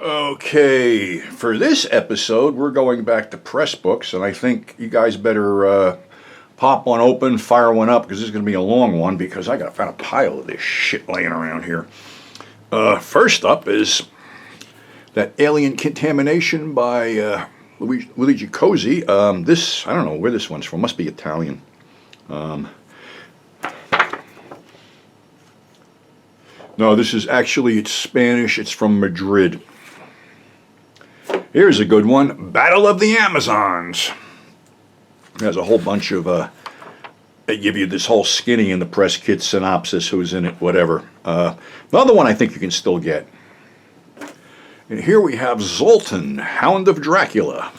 Okay, for this episode, we're going back to Pressbooks, and I think you guys better pop one open, fire one up, because this is going to be a long one, because I got found a pile of this shit laying around here. First up is that Alien Contamination by Luigi Cosi. This, I don't know where this one's from, must be Italian. No, this is actually, it's Spanish, it's from Madrid. Here's a good one, Battle of the Amazons. There's a whole bunch of, they give you this whole skinny in the press kit synopsis, who's in it, whatever. Another one I think you can still get. And here we have Zoltan, Hound of Dracula.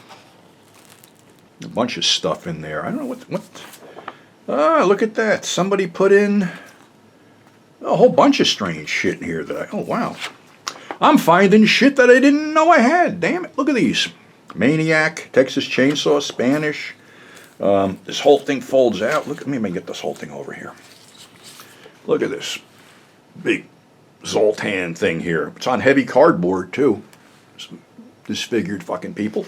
A bunch of stuff in there. I don't know what. Look at that. Somebody put in a whole bunch of strange shit in here oh wow. I'm finding shit that I didn't know I had. Damn it. Look at these. Maniac, Texas Chainsaw, Spanish. This whole thing folds out. Look at me. Let me get this whole thing over here. Look at this big Zoltan thing here. It's on heavy cardboard, too. Some disfigured fucking people.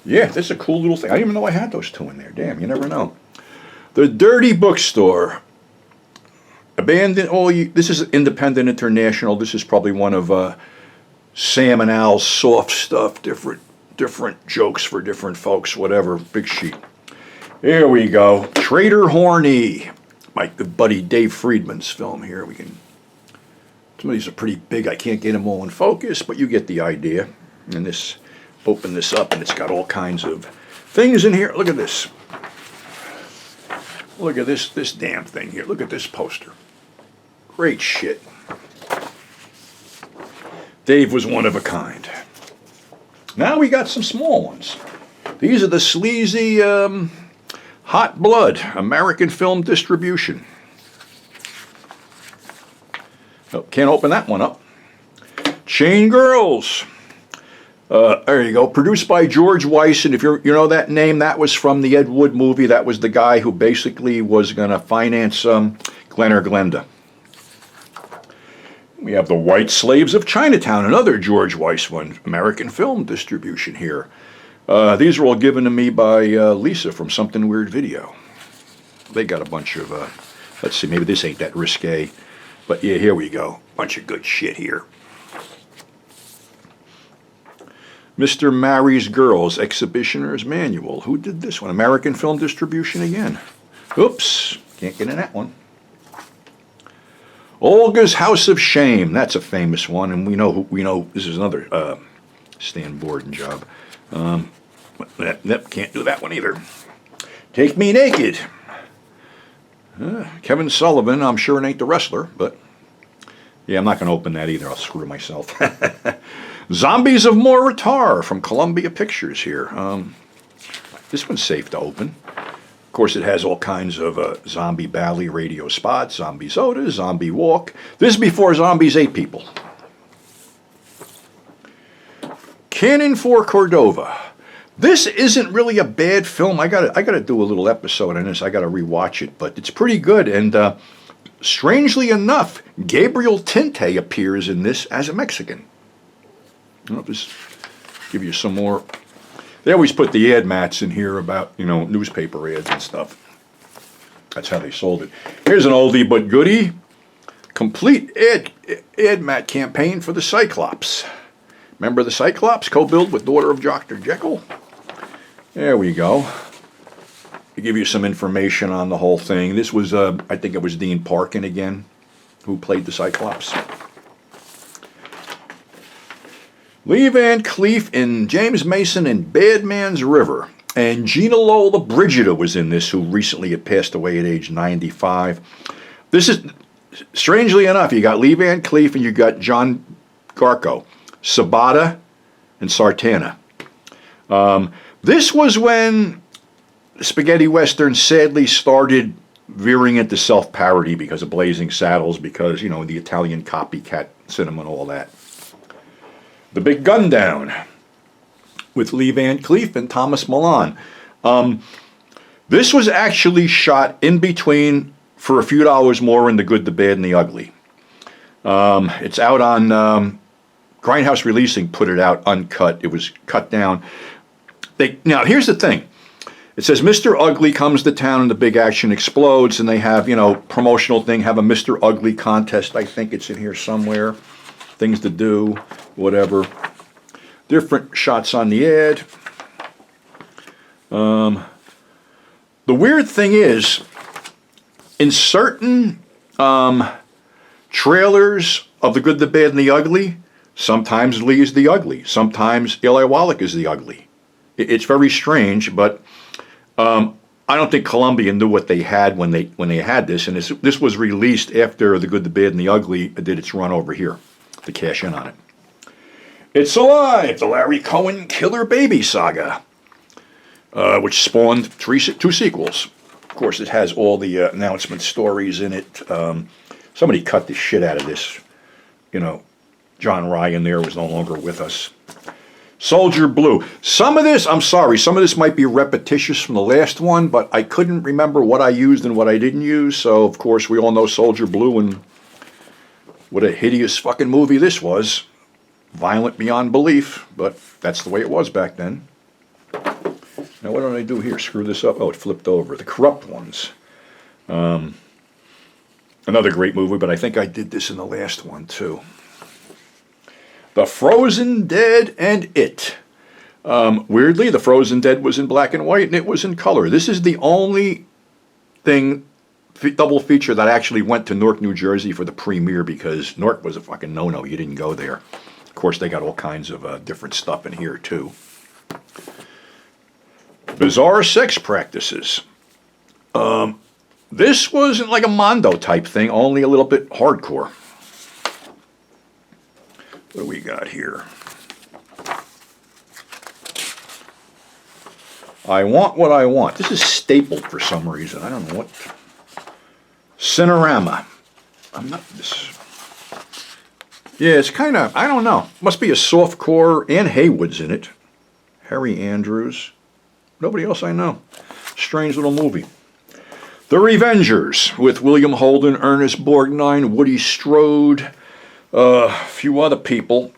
Yeah, this is a cool little thing. I didn't even know I had those two in there. Damn, you never know. The Dirty Bookstore. Abandoned. Oh, this is Independent International. This is probably one of Sam and Al's soft stuff. Different jokes for different folks. Whatever. Big sheet. Here we go. Trader Horny. My good buddy Dave Friedman's film here. Some of these are pretty big. I can't get them all in focus, but you get the idea. And this, open this up, and it's got all kinds of things in here. Look at this. Look at this damn thing here. Look at this poster. Great shit. Dave was one of a kind. Now we got some small ones. These are the sleazy Hot Blood, American Film Distribution. Oh, can't open that one up. Chain Girls. There you go. Produced by George Weiss, and if you know that name, that was from the Ed Wood movie. That was the guy who basically was going to finance Glen or Glenda. We have The White Slaves of Chinatown, another George Weiss one. American Film Distribution here. These were all given to me by Lisa from Something Weird Video. They got a bunch of, let's see, maybe this ain't that risque. But yeah, here we go. Bunch of good shit here. Mr. Mary's Girls, Exhibitioner's Manual. Who did this one? American Film Distribution again. Oops, can't get in that one. Olga's House of Shame. That's a famous one, and we know this is another Stan Borden job. Can't do that one either. Take Me Naked. Kevin Sullivan, I'm sure it ain't the wrestler, but yeah, I'm not going to open that either. I'll screw myself. Zombies of Moritar from Columbia Pictures here. This one's safe to open. Of course, it has all kinds of zombie ballet radio spots, zombie soda, zombie walk. This is before zombies ate people. Cannon for Cordova. This isn't really a bad film. I gotta do a little episode on this. I gotta rewatch it, but it's pretty good. And strangely enough, Gabriel Tinte appears in this as a Mexican. I'll just give you some more. They always put the ad mats in here about, newspaper ads and stuff. That's how they sold it. Here's an oldie but goodie. Complete ad mat campaign for the Cyclops. Remember the Cyclops, co-billed with Daughter of Dr. Jekyll? There we go. To give you some information on the whole thing. This was, I think it was Dean Parkin again, who played the Cyclops. Lee Van Cleef and James Mason in Bad Man's River. And Gina Lola Brigida was in this, who recently had passed away at age 95. This is, strangely enough, you got Lee Van Cleef and you got John Garco, Sabata, and Sartana. This was when spaghetti western sadly started veering into self-parody because of Blazing Saddles, because, the Italian copycat cinema and all that. The Big Gun Down with Lee Van Cleef and Thomas Milan. This was actually shot in between For a Few Dollars More in The Good, the Bad, and the Ugly. It's out on Grindhouse Releasing put it out uncut. It was cut down. Now, here's the thing. It says Mr. Ugly comes to town and the big action explodes, and they have, promotional thing, have a Mr. Ugly contest. I think it's in here somewhere. Things to do, whatever. Different shots on the ad. The weird thing is, in certain trailers of The Good, the Bad, and the Ugly, sometimes Lee is the ugly. Sometimes Eli Wallach is the ugly. It's very strange, but I don't think Columbia knew what they had when they had this, and this was released after The Good, the Bad, and the Ugly did its run over here to cash in on it. It's Alive, the Larry Cohen Killer Baby Saga, which spawned two sequels. Of course, it has all the announcement stories in it. Somebody cut the shit out of this. John Ryan there was no longer with us. Soldier Blue. Some of this might be repetitious from the last one, but I couldn't remember what I used and what I didn't use, so of course we all know Soldier Blue and what a hideous fucking movie this was. Violent beyond belief, but that's the way it was back then. Now what did I do here? Screw this up? Oh, it flipped over. The Corrupt Ones. Another great movie, but I think I did this in the last one too. The Frozen Dead and It. Weirdly, The Frozen Dead was in black and white and it was in color. This is the only double feature that actually went to Newark, New Jersey for the premiere, because Newark was a fucking no-no. You didn't go there. Of course, they got all kinds of different stuff in here too. Bizarre Sex Practices. This wasn't like a Mondo type thing, only a little bit hardcore. What do we got here? I Want What I Want. This is stapled for some reason. I don't know what. Cinerama. I'm not this. Yeah, it's kind of, I don't know. Must be a softcore. Anne Haywood's in it. Harry Andrews. Nobody else I know. Strange little movie. The Revengers with William Holden, Ernest Borgnine, Woody Strode, a few other people.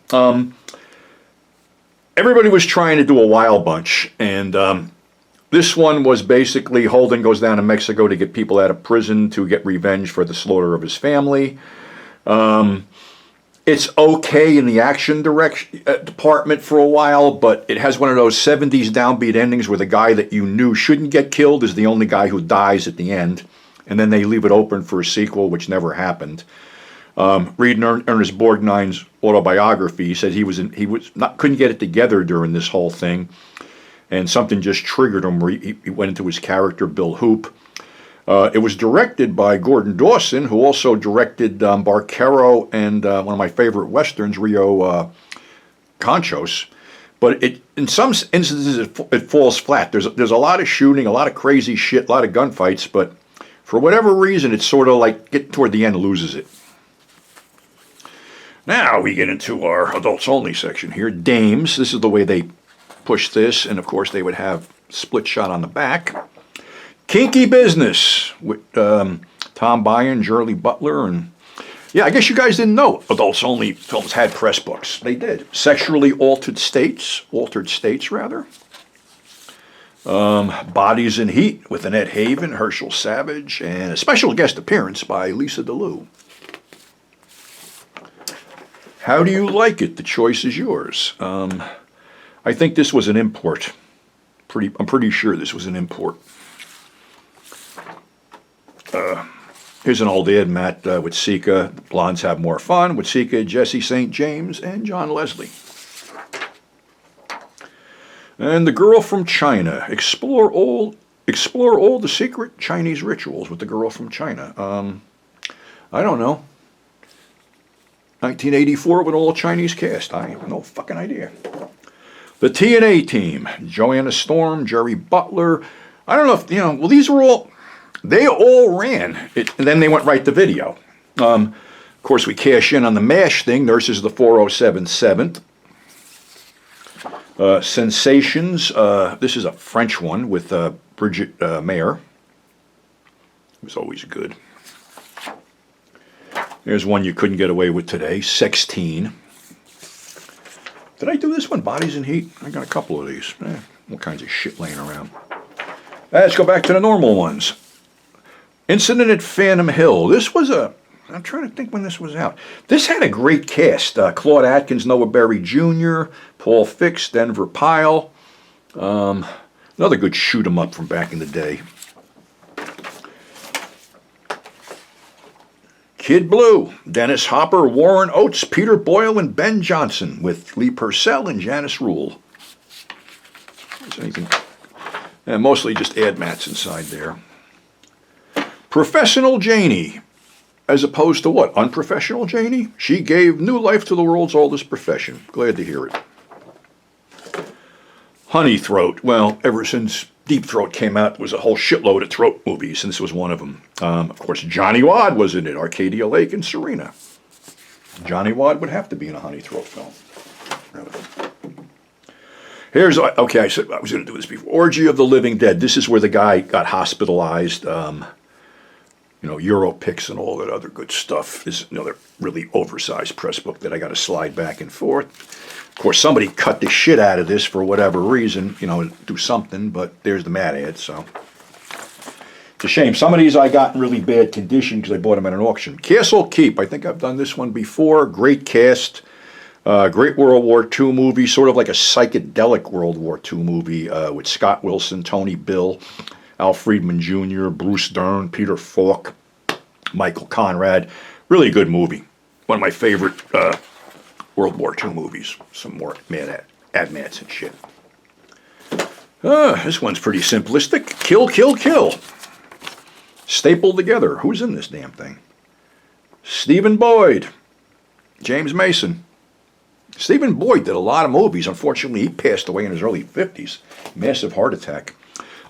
Everybody was trying to do a Wild Bunch, and this one was basically Holden goes down to Mexico to get people out of prison to get revenge for the slaughter of his family. It's okay in the action department for a while, but it has one of those 70s downbeat endings where the guy that you knew shouldn't get killed is the only guy who dies at the end, and then they leave it open for a sequel, which never happened. Reading Ernest Borgnine's autobiography, he said couldn't get it together during this whole thing, and something just triggered him where he went into his character, Bill Hoop. It was directed by Gordon Dawson, who also directed Barquero and one of my favorite westerns, Rio Conchos. But in some instances, it falls flat. There's a lot of shooting, a lot of crazy shit, a lot of gunfights, but for whatever reason, it's sort of like getting toward the end, loses it. Now we get into our adults only section here. Dames. This is the way they push this, and of course they would have split shot on the back. Kinky Business with Tom Byen, Shirley Butler, and yeah, I guess you guys didn't know adults only films had press books. They did. Sexually altered states rather. Bodies in Heat with Annette Haven, Herschel Savage, and a special guest appearance by Lisa DeLue. How Do You Like It? The choice is yours. I think this was an import. I'm pretty sure this was an import. Here's an old ad, Matt with Sika. Blondes Have More Fun with Sika, Jesse St. James, and John Leslie. And The Girl from China. Explore all the secret Chinese rituals with The Girl from China. I don't know. 1984 with all Chinese cast. I have no fucking idea. The TNA team. Joanna Storm, Jerry Butler. I don't know if, well, these were all, they all ran it, and then they went right to video. Of course, we cash in on the MASH thing. Nurses of the 407 7th. Sensations. This is a French one with Bridget Mayer. It was always good. There's one you couldn't get away with today. Sexteen. Did I do this one? Bodies in Heat? I got a couple of these. All kinds of shit laying around. Let's go back to the normal ones. Incident at Phantom Hill. This was I'm trying to think when this was out. This had a great cast. Claude Atkins, Noah Berry Jr., Paul Fix, Denver Pyle. Another good shoot 'em up from back in the day. Kid Blue, Dennis Hopper, Warren Oates, Peter Boyle, and Ben Johnson with Lee Purcell and Janice Rule. Is there anything? And mostly just ad mats inside there. Professional Janie, as opposed to what? Unprofessional Janie? She gave new life to the world's oldest profession. Glad to hear it. Honey Throat. Well, ever since Deep Throat came out, there was a whole shitload of throat movies, and this was one of them. Of course, Johnny Wad was in it, Arcadia Lake and Serena. Johnny Wad would have to be in a Honey Throat film. Here's, okay, I said I was going to do this before. Orgy of the Living Dead. This is where the guy got hospitalized. Europix and all that other good stuff. Is another really oversized press book that I got to slide back and forth. Of course, somebody cut the shit out of this for whatever reason, do something, but there's the Mad Ad, so. It's a shame. Some of these I got in really bad condition because I bought them at an auction. Castle Keep. I think I've done this one before. Great cast. Great World War II movie, sort of like a psychedelic World War II movie with Scott Wilson, Tony Bill, Al Friedman Jr., Bruce Dern, Peter Falk, Michael Conrad. Really good movie. One of my favorite World War II movies. Some more ad mats and shit. This one's pretty simplistic. Kill, Kill, Kill. Stapled together. Who's in this damn thing? Stephen Boyd. James Mason. Stephen Boyd did a lot of movies. Unfortunately, he passed away in his early 50s. Massive heart attack.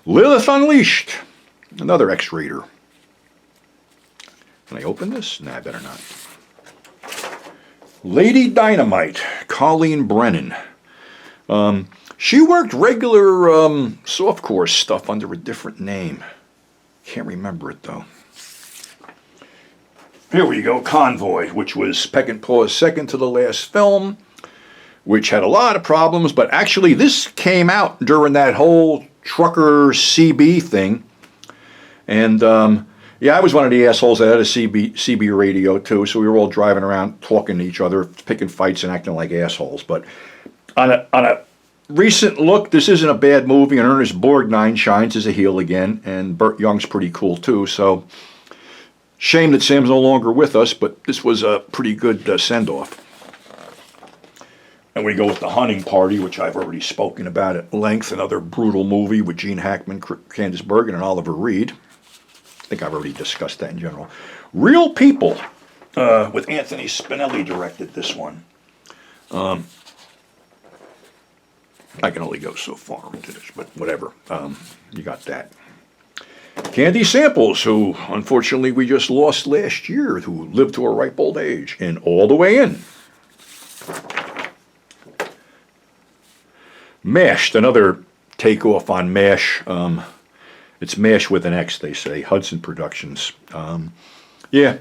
Lilith Unleashed. Another X-rater. Can I open this? Nah, I better not. Lady Dynamite. Colleen Brennan. She worked regular softcore stuff under a different name. Can't remember it, though. Here we go. Convoy, which was Peckinpah's second to the last film, which had a lot of problems, but actually this came out during that whole trucker CB thing. And yeah, I was one of the assholes that had a CB radio too, so we were all driving around talking to each other, picking fights and acting like assholes. But on a recent look, this isn't a bad movie, and Ernest Borgnine shines as a heel again, and Burt Young's pretty cool too, so shame that Sam's no longer with us, but this was a pretty good send-off. And we go with The Hunting Party, which I've already spoken about at length. Another brutal movie with Gene Hackman, Candice Bergen, and Oliver Reed. I think I've already discussed that in general. Real People, with Anthony Spinelli directed this one. I can only go so far into this, but whatever. You got that. Candy Samples, who unfortunately we just lost last year, who lived to a ripe old age, and All the Way In. Mashed, another takeoff on MASH. It's MASH with an X, they say. Hudson Productions. Yeah.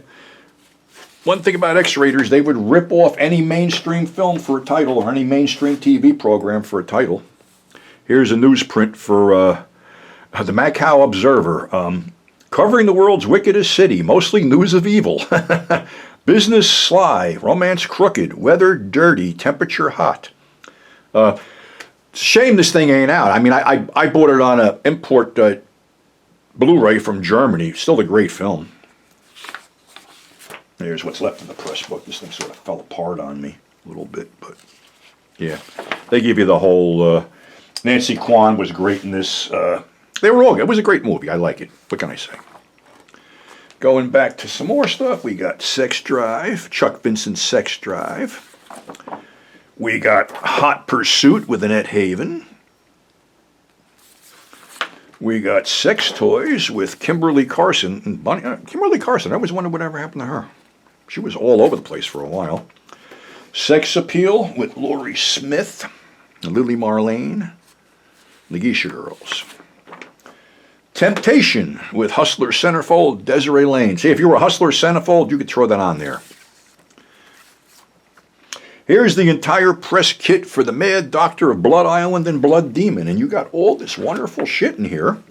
One thing about X-Raiders, they would rip off any mainstream film for a title or any mainstream TV program for a title. Here's a newsprint for the Macau Observer. Covering the world's wickedest city, mostly news of evil. Business sly, romance crooked, weather dirty, temperature hot. It's a shame this thing ain't out. I mean, I bought it on an import Blu-ray from Germany. Still a great film. There's what's left of the press book. This thing sort of fell apart on me a little bit, but yeah. They give you the whole... Nancy Kwan was great in this. They were all good. It was a great movie. I like it. What can I say? Going back to some more stuff, we got Sex Drive, Chuck Vincent's Sex Drive. We got Hot Pursuit with Annette Haven. We got Sex Toys with Kimberly Carson. And Kimberly Carson, I always wondered whatever happened to her. She was all over the place for a while. Sex Appeal with Laurie Smith, Lily Marlene, the Geisha Girls. Temptation with Hustler Centerfold, Desiree Lane. See, if you were a Hustler Centerfold, you could throw that on there. Here's the entire press kit for the Mad Doctor of Blood Island and Blood Demon, and you got all this wonderful shit in here.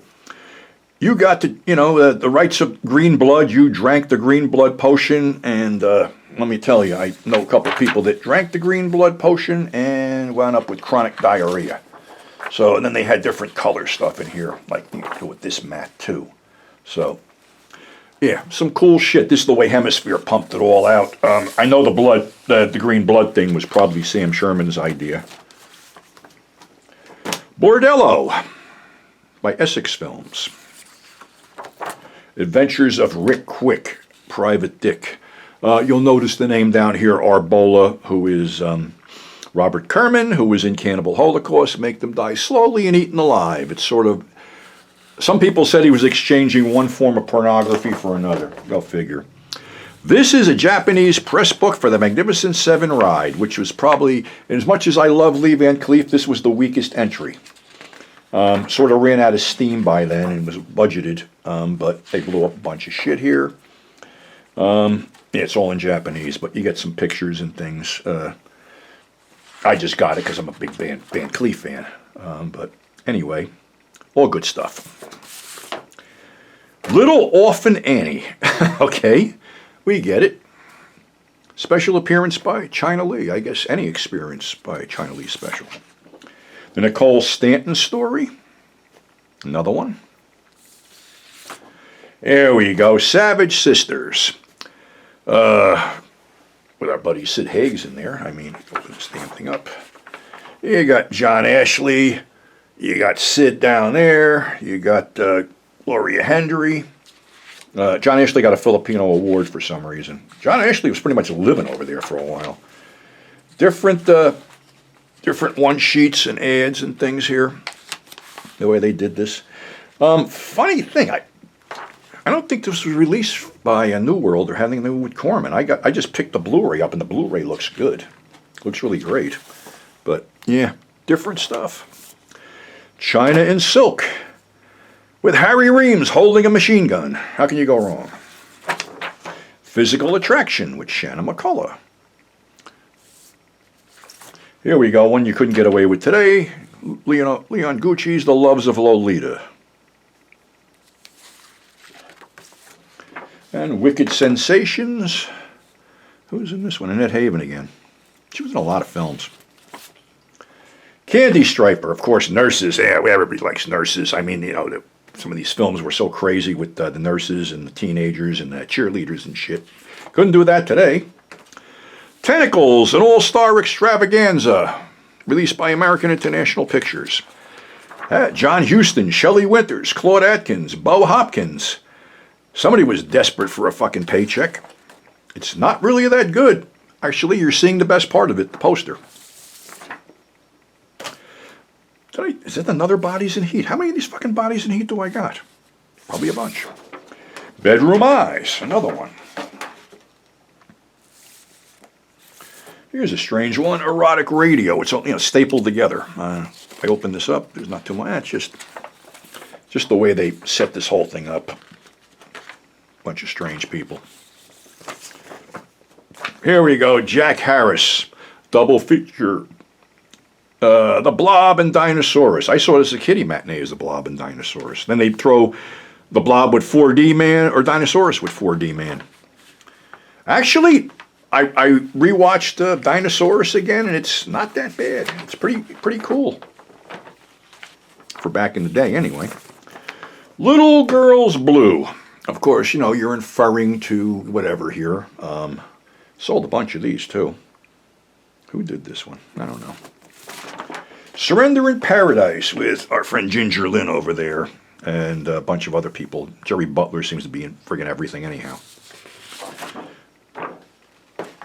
You got the rights of green blood. You drank the green blood potion, and let me tell you, I know a couple people that drank the green blood potion and wound up with chronic diarrhea. So, and then they had different color stuff in here, like you can do with this mat too. So, yeah, some cool shit. This is the way Hemisphere pumped it all out. I know the green blood thing was probably Sam Sherman's idea. Bordello by Essex Films. Adventures of Rick Quick, Private Dick. You'll notice the name down here, Arbola, who is Robert Kerman, who was in Cannibal Holocaust, Make Them Die Slowly and Eaten Alive. It's sort of, some people said he was exchanging one form of pornography for another. Go figure. This is a Japanese press book for the Magnificent Seven ride, which was probably, as much as I love Lee Van Cleef, this was the weakest entry. Sort of ran out of steam by then and was budgeted, but they blew up a bunch of shit here. Yeah, it's all in Japanese, but you get some pictures and things. I just got it because I'm a big Van Cleef fan. But anyway, all good stuff. Little Orphan Annie. Okay, we get it. Special appearance by China Lee. I guess any experience by China Lee special. The Nicole Stanton story. Another one. There we go. Savage Sisters. With our buddy Sid Haig's in there. I mean, open this damn thing up. You got John Ashley. You got Sid down there. You got Gloria Hendry. John Ashley got a Filipino award for some reason. John Ashley was pretty much living over there for a while. Different one-sheets and ads and things here, the way they did this. Funny thing, I don't think this was released by New World or having to do with Corman. I just picked the Blu-ray up, and the Blu-ray looks good. Looks really great. But, yeah, different stuff. China in Silk, with Harry Reams holding a machine gun. How can you go wrong? Physical Attraction with Shanna McCullough. Here we go, one you couldn't get away with today. Leon Gucci's The Loves of Lolita. And Wicked Sensations. Who's in this one? Annette Haven again. She was in a lot of films. Candy Striper, of course, nurses. Yeah, everybody likes nurses. I mean, some of these films were so crazy with the nurses and the teenagers and the cheerleaders and shit. Couldn't do that today. Tentacles, an all-star extravaganza, released by American International Pictures. John Huston, Shelley Winters, Claude Atkins, Bo Hopkins. Somebody was desperate for a fucking paycheck. It's not really that good. Actually, you're seeing the best part of it, the poster. Is that another Bodies in Heat? How many of these fucking Bodies in Heat do I got? Probably a bunch. Bedroom Eyes, another one. Here's a strange one, Erotic Radio. It's stapled together. I opened this up. There's not too much. It's just the way they set this whole thing up. Bunch of strange people. Here we go, Jack Harris, double feature. The Blob and Dinosaurus. I saw this as a kiddie matinee as The Blob and Dinosaurus. Then they'd throw The Blob with 4D Man or Dinosaurus with 4D Man. Actually, I rewatched Dinosaurus again, and it's not that bad. It's pretty cool. For back in the day, anyway. Little Girls Blue. Of course, you're inferring to whatever here. Sold a bunch of these, too. Who did this one? I don't know. Surrender in Paradise with our friend Ginger Lynn over there. And a bunch of other people. Jerry Butler seems to be in friggin' everything anyhow.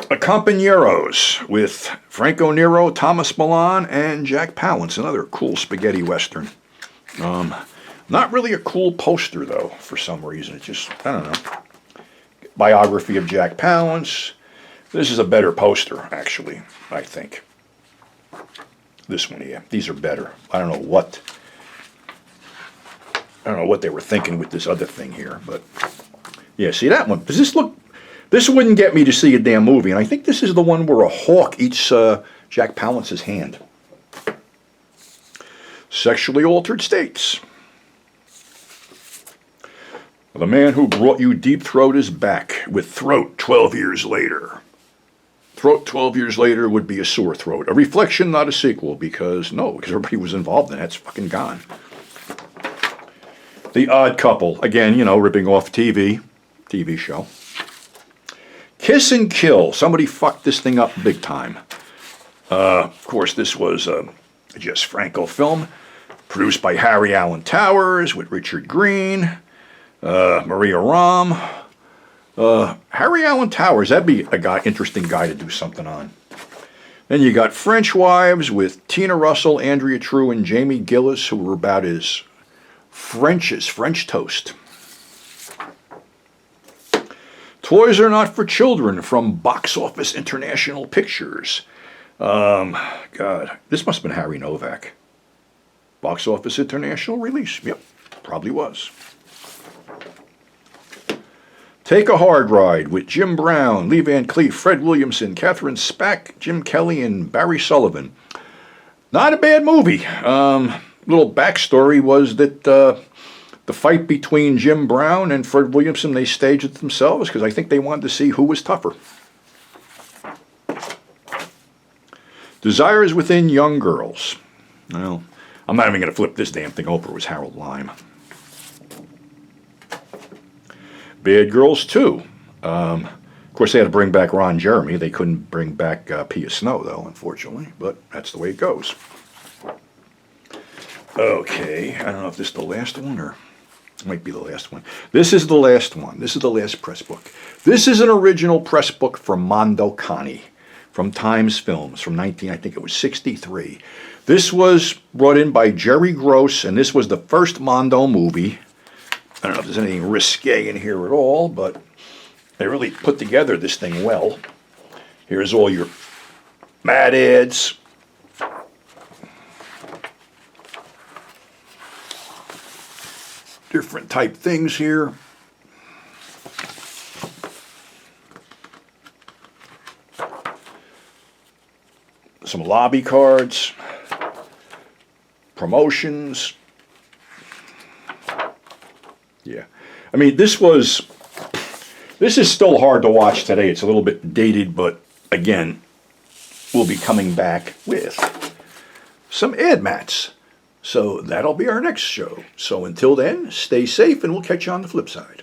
Compañeros with Franco Nero, Thomas Milan, and Jack Palance. Another cool spaghetti western. Not really a cool poster, though, for some reason. It's just, I don't know. Biography of Jack Palance. This is a better poster, actually, I think. This one, yeah. These are better. I don't know what they were thinking with this other thing here, but yeah, see that one? Does This wouldn't get me to see a damn movie, and I think this is the one where a hawk eats Jack Palance's hand. Sexually Altered States. The Man Who Brought You Deep Throat is back with Throat 12 years later. Throat 12 years later would be a sore throat. A reflection, not a sequel, because everybody was involved in it. It's fucking gone. The Odd Couple. Again, ripping off TV show. Kiss and Kill. Somebody fucked this thing up big time. Of course, this was a Jess Franco film, produced by Harry Alan Towers with Richard Green, Maria Ram. Harry Alan Towers, that'd be interesting guy to do something on. Then you got French Wives with Tina Russell, Andrea True, and Jamie Gillis, who were about as French as French toast. Toys Are Not for Children from Box Office International Pictures. God, this must have been Harry Novak. Box Office International release. Yep, probably was. Take a Hard Ride with Jim Brown, Lee Van Cleef, Fred Williamson, Catherine Spack, Jim Kelly, and Barry Sullivan. Not a bad movie. Little backstory was that the fight between Jim Brown and Fred Williamson, they staged it themselves because I think they wanted to see who was tougher. Desires Within Young Girls. Well, I'm not even going to flip this damn thing over. It was Harold Lyme. Bad Girls 2. Of course, they had to bring back Ron Jeremy. They couldn't bring back Pia Snow, though, unfortunately. But that's the way it goes. Okay, I don't know if this is the last one or it might be the last one. This is the last one. This is the last press book. This is an original press book from Mondo Cane from Times Films from I think it was 63. This was brought in by Jerry Gross, and this was the first Mondo movie. I don't know if there's anything risque in here at all, but they really put together this thing well. Here's all your Mad ads. Different type things here. Some lobby cards. Promotions. Yeah. I mean, this is still hard to watch today. It's a little bit dated, but again, we'll be coming back with some ad mats. So that'll be our next show. So until then, stay safe and we'll catch you on the flip side.